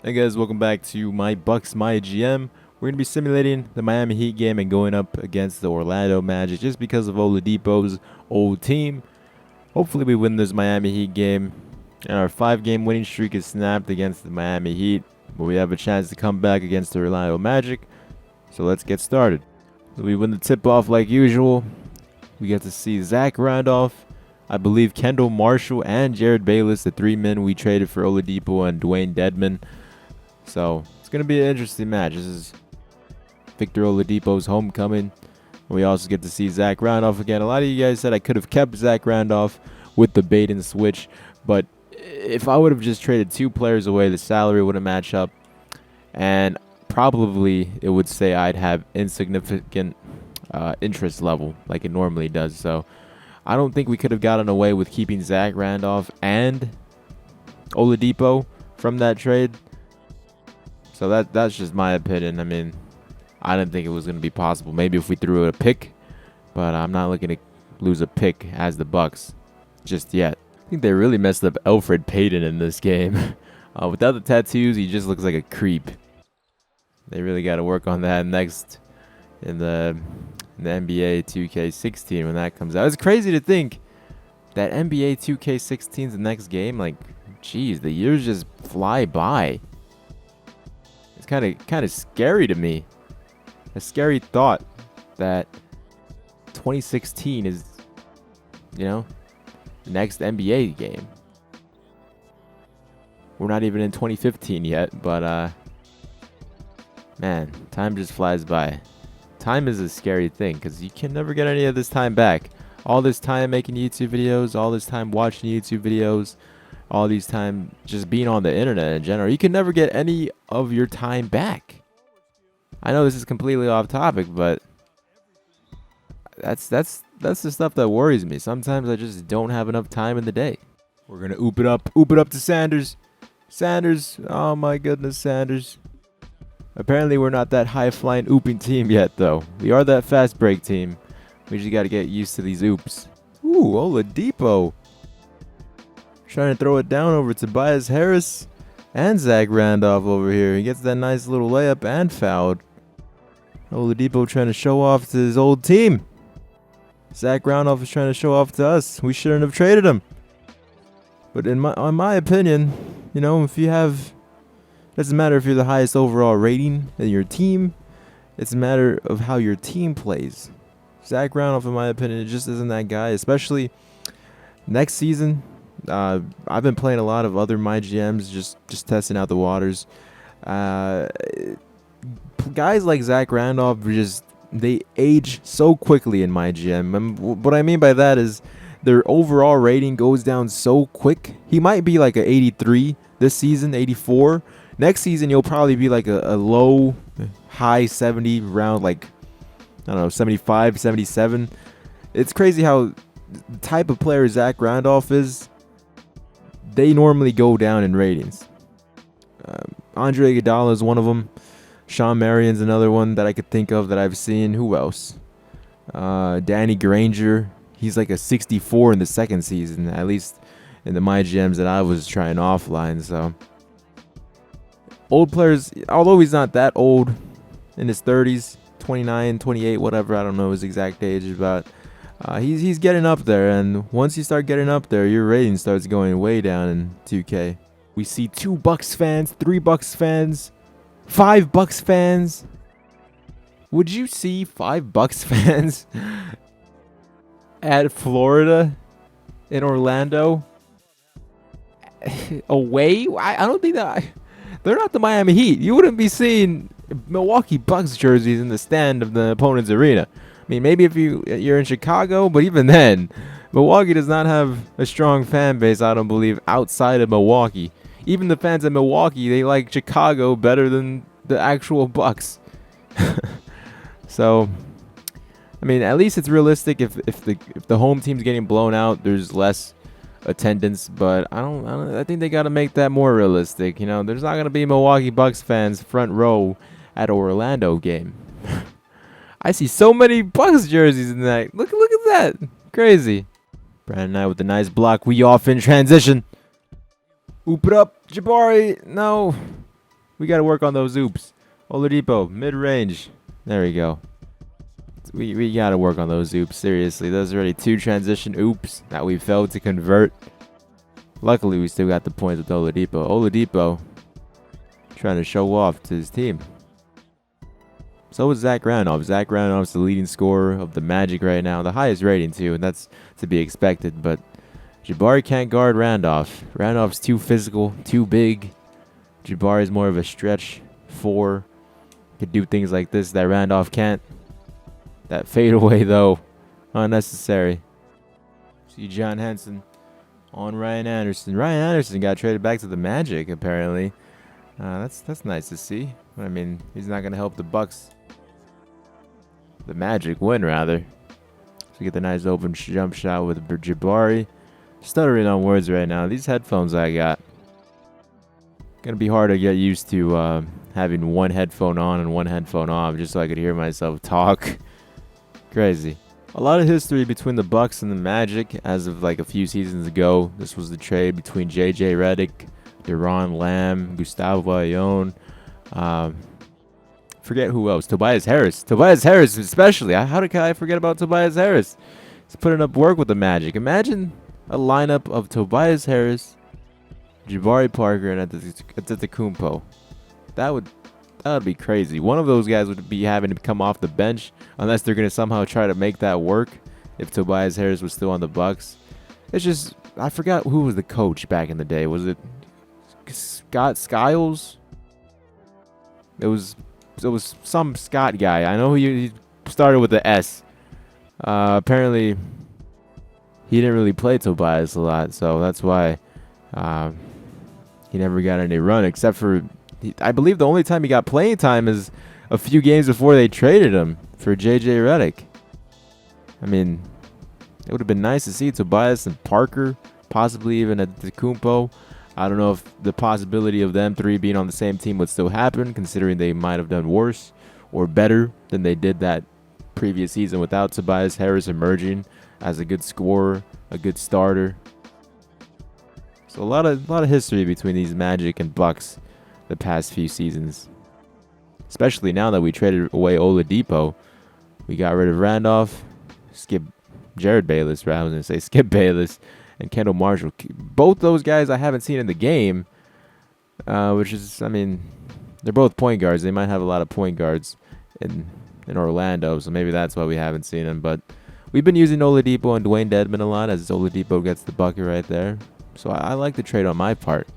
Hey guys, welcome back to my Bucks MyGM. We're going to be simulating the Miami Heat game and going up against the Orlando Magic just because of Oladipo's old team. Hopefully we win this Miami Heat game. And our 5-game winning streak is snapped against the Miami Heat. But we have a chance to come back against the Orlando Magic. So let's get started. So we win the tip-off like usual. We get to see Zach Randolph. I believe Kendall Marshall and Jared Bayless, the 3 men we traded for Oladipo and Dwayne Dedmon. So it's going to be an interesting match. This is Victor Oladipo's homecoming. We also get to see Zach Randolph again. A lot of you guys said I could have kept Zach Randolph with the bait and switch. But if I would have just traded 2 players away, the salary wouldn't match up. And probably it would say I'd have insignificant interest level like it normally does. So I don't think we could have gotten away with keeping Zach Randolph and Oladipo from that trade. So that's just my opinion. I mean, I didn't think it was going to be possible. Maybe if we threw a pick, but I'm not looking to lose a pick as the Bucks just yet. I think they really messed up Elfrid Payton in this game. Without the tattoos, he just looks like a creep. They really got to work on that next in the NBA 2K16 when that comes out. It's crazy to think that NBA 2K16 is the next game. Like, geez, the years just fly by. It's kind of scary to me. A scary thought that 2016 is, the next NBA game. We're not even in 2015 yet, but man, time just flies by. Time is a scary thing because you can never get any of this time back. All this time making YouTube videos, all this time watching YouTube videos, all these time just being on the internet in general, you can never get any of your time back. I know this is completely off topic, but that's the stuff that worries me. Sometimes I just don't have enough time in the day. We're gonna oop it up to Sanders. Sanders, oh my goodness, Sanders. Apparently we're not that high-flying ooping team yet, though. We are that fast break team. We just got to get used to these oops. Ooh, Oladipo. Trying to throw it down over Tobias Harris and Zach Randolph over here. He gets that nice little layup and fouled. Oladipo trying to show off to his old team. Zach Randolph is trying to show off to us. We shouldn't have traded him. But in my opinion, if you have... Doesn't matter if you're the highest overall rating in your team. It's a matter of how your team plays. Zach Randolph, in my opinion, just isn't that guy. Especially next season. I've been playing a lot of other MyGMs, just testing out the waters. Guys like Zach Randolph, they age so quickly in MyGM. And what I mean by that is their overall rating goes down so quick. He might be like an 83 this season, 84. Next season, you'll probably be like a low, high 70 round, like, I don't know, 75, 77. It's crazy how the type of player Zach Randolph is, they normally go down in ratings. Andre Iguodala is one of them. Sean Marion's another one that I could think of that I've seen. Who else? Danny Granger. He's like a 64 in the second season, at least in the MyGMs that I was trying offline, so... Old players, although he's not that old, in his 30s, 29, 28, whatever, I don't know his exact age, but he's getting up there, and once you start getting up there, your rating starts going way down in 2K. We see 2 Bucks fans, 3 Bucks fans, 5 Bucks fans. Would you see 5 Bucks fans at Florida in Orlando? Away? I don't think that... They're not the Miami Heat. You wouldn't be seeing Milwaukee Bucks jerseys in the stand of the opponent's arena. I mean, maybe if you're in Chicago, but even then, Milwaukee does not have a strong fan base, I don't believe, outside of Milwaukee. Even the fans of Milwaukee, they like Chicago better than the actual Bucks. So, I mean, at least it's realistic. If the home team's getting blown out, there's less attendance, but I think they got to make that more realistic. There's not going to be Milwaukee Bucks fans front row at an Orlando game. I see so many Bucks jerseys in that. Look at that. Crazy. Brandon Knight with the nice block. We off in transition. Oop it up. Jabari. No. We got to work on those oops. Oladipo, mid-range. There we go. We got to work on those oops. Seriously, those are already 2 transition oops that we failed to convert. Luckily, we still got the points with Oladipo. Oladipo trying to show off to his team. So is Zach Randolph. Zach Randolph's the leading scorer of the Magic right now. The highest rating, too, and that's to be expected. But Jabari can't guard Randolph. Randolph's too physical, too big. Jabari's more of a stretch 4. Could do things like this that Randolph can't. That fadeaway, though, unnecessary. See John Henson on Ryan Anderson. Ryan Anderson got traded back to the Magic, apparently. That's nice to see. I mean, he's not going to help the Bucks. The Magic win, rather. So we get the nice open jump shot with Jabari. Stuttering on words right now. These headphones I got. Gonna be hard to get used to having one headphone on and one headphone off just so I could hear myself talk. Crazy. A lot of history between the Bucks and the Magic as of like a few seasons ago. This was the trade between J.J. Redick, Deron Lamb, Gustavo Ayón. Forget who else. Tobias Harris. Tobias Harris especially. How did I forget about Tobias Harris? He's putting up work with the Magic. Imagine a lineup of Tobias Harris, Jabari Parker, and Antetokounmpo. That would be crazy. One of those guys would be having to come off the bench unless they're going to somehow try to make that work if Tobias Harris was still on the Bucks. It's just, I forgot who was the coach back in the day. Was it Scott Skiles? It was some Scott guy. I know he started with the S. Apparently, he didn't really play Tobias a lot, so that's why he never got any run, except for, I believe the only time he got playing time is a few games before they traded him for J.J. Redick. I mean, it would have been nice to see Tobias and Parker, possibly even Antetokounmpo. I don't know if the possibility of them 3 being on the same team would still happen, considering they might have done worse or better than they did that previous season without Tobias Harris emerging as a good scorer, a good starter. So a lot of history between these Magic and Bucks the past few seasons. Especially now that we traded away Oladipo. We got rid of Randolph, Jared Bayless, I was going to say Skip Bayless, and Kendall Marshall. Both those guys I haven't seen in the game, which is, I mean, they're both point guards. They might have a lot of point guards in Orlando, so maybe that's why we haven't seen them. But we've been using Oladipo and Dwayne Dedmon a lot, as Oladipo gets the bucket right there. So I like the trade on my part.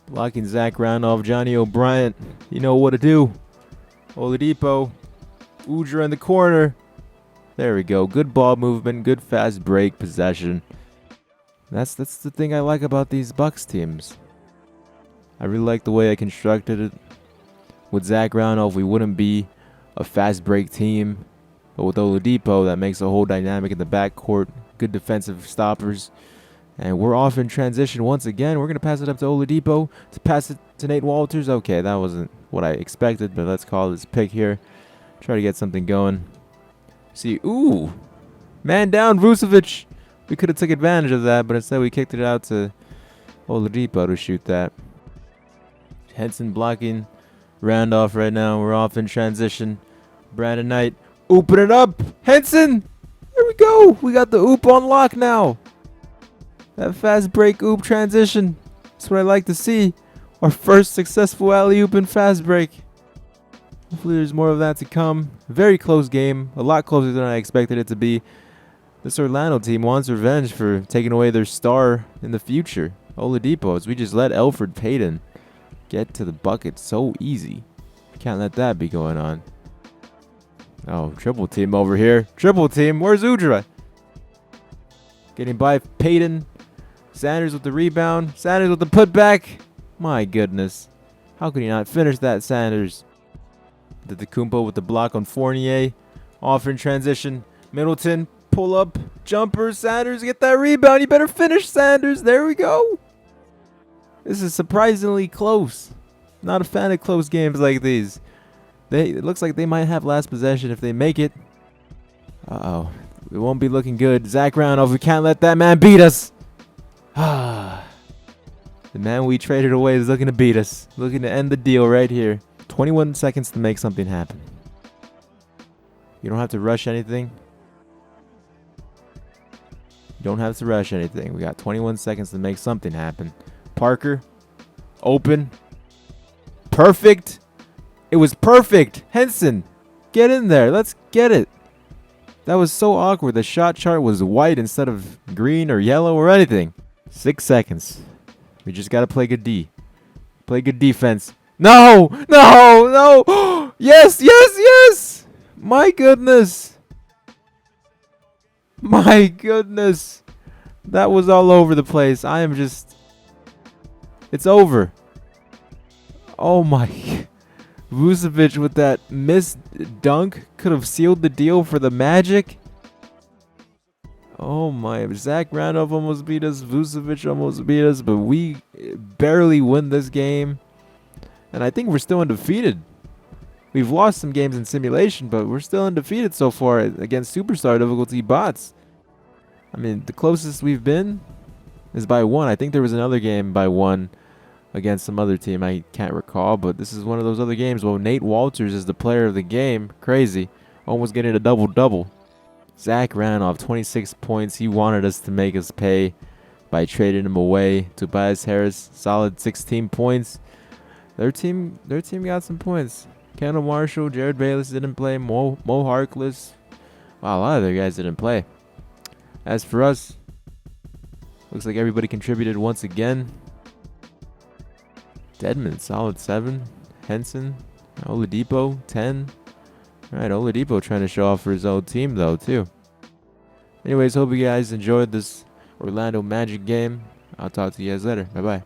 Blocking Zach Randolph, Johnny O'Bryant. You know what to do. Oladipo, Udra in the corner. There we go. Good ball movement, good fast break, possession. That's the thing I like about these Bucks teams. I really like the way I constructed it. With Zach Randolph, we wouldn't be a fast break team. But with Oladipo, that makes a whole dynamic in the backcourt. Good defensive stoppers. And we're off in transition once again. We're going to pass it up to Oladipo to pass it to Nate Walters. Okay, that wasn't what I expected, but let's call this pick here. Try to get something going. See, ooh, man down, Vucevic. We could have took advantage of that, but instead we kicked it out to Oladipo to shoot that. Henson blocking Randolph right now. We're off in transition. Brandon Knight, open it up. Henson, there we go. We got the oop on lock now. That fast break oop transition. That's what I like to see. Our first successful alley-oop and fast break. Hopefully there's more of that to come. Very close game. A lot closer than I expected it to be. This Orlando team wants revenge for taking away their star in the future. Oladipo, as we just let Elfrid Payton get to the bucket so easy. Can't let that be going on. Oh, triple team over here. Triple team. Where's Udra? Getting by Payton. Sanders with the rebound. Sanders with the putback. My goodness. How could he not finish that, Sanders? Antetokounmpo with the block on Fournier. Off in transition. Middleton. Pull up. Jumper. Sanders get that rebound. You better finish, Sanders. There we go. This is surprisingly close. Not a fan of close games like these. It looks like they might have last possession if they make it. Uh-oh. It won't be looking good. Zach Randolph, we can't let that man beat us. This The man we traded away is looking to beat us. Looking to end the deal right here. 21 seconds to make something happen. You don't have to rush anything. You don't have to rush anything. We got 21 seconds to make something happen. Parker. Open. Perfect. It was perfect. Henson. Get in there. Let's get it. That was so awkward. The shot chart was white instead of green or yellow or anything. 6 seconds. We just got to play good D. Play good defense. No! No! No! Yes! Yes! Yes! My goodness. My goodness. That was all over the place. I am just... It's over. Oh my... Vucevic with that missed dunk could have sealed the deal for the Magic. Oh my, Zach Randolph almost beat us, Vucevic almost beat us, but we barely win this game. And I think we're still undefeated. We've lost some games in simulation, but we're still undefeated so far against superstar difficulty bots. I mean, the closest we've been is by 1. I think there was another game by 1 against some other team. I can't recall, but this is one of those other games. Well, Nate Walters is the player of the game. Crazy. Almost getting a double-double. Zach Randolph, 26 points. He wanted us to make us pay by trading him away. Tobias Harris, solid 16 points. Their team got some points. Kendall Marshall, Jared Bayless didn't play. Mo Harkless. Wow, a lot of their guys didn't play. As for us, looks like everybody contributed once again. Dedmon, solid 7. Henson, Oladipo, 10. All right, Oladipo trying to show off for his own team, though, too. Anyways, hope you guys enjoyed this Orlando Magic game. I'll talk to you guys later. Bye-bye.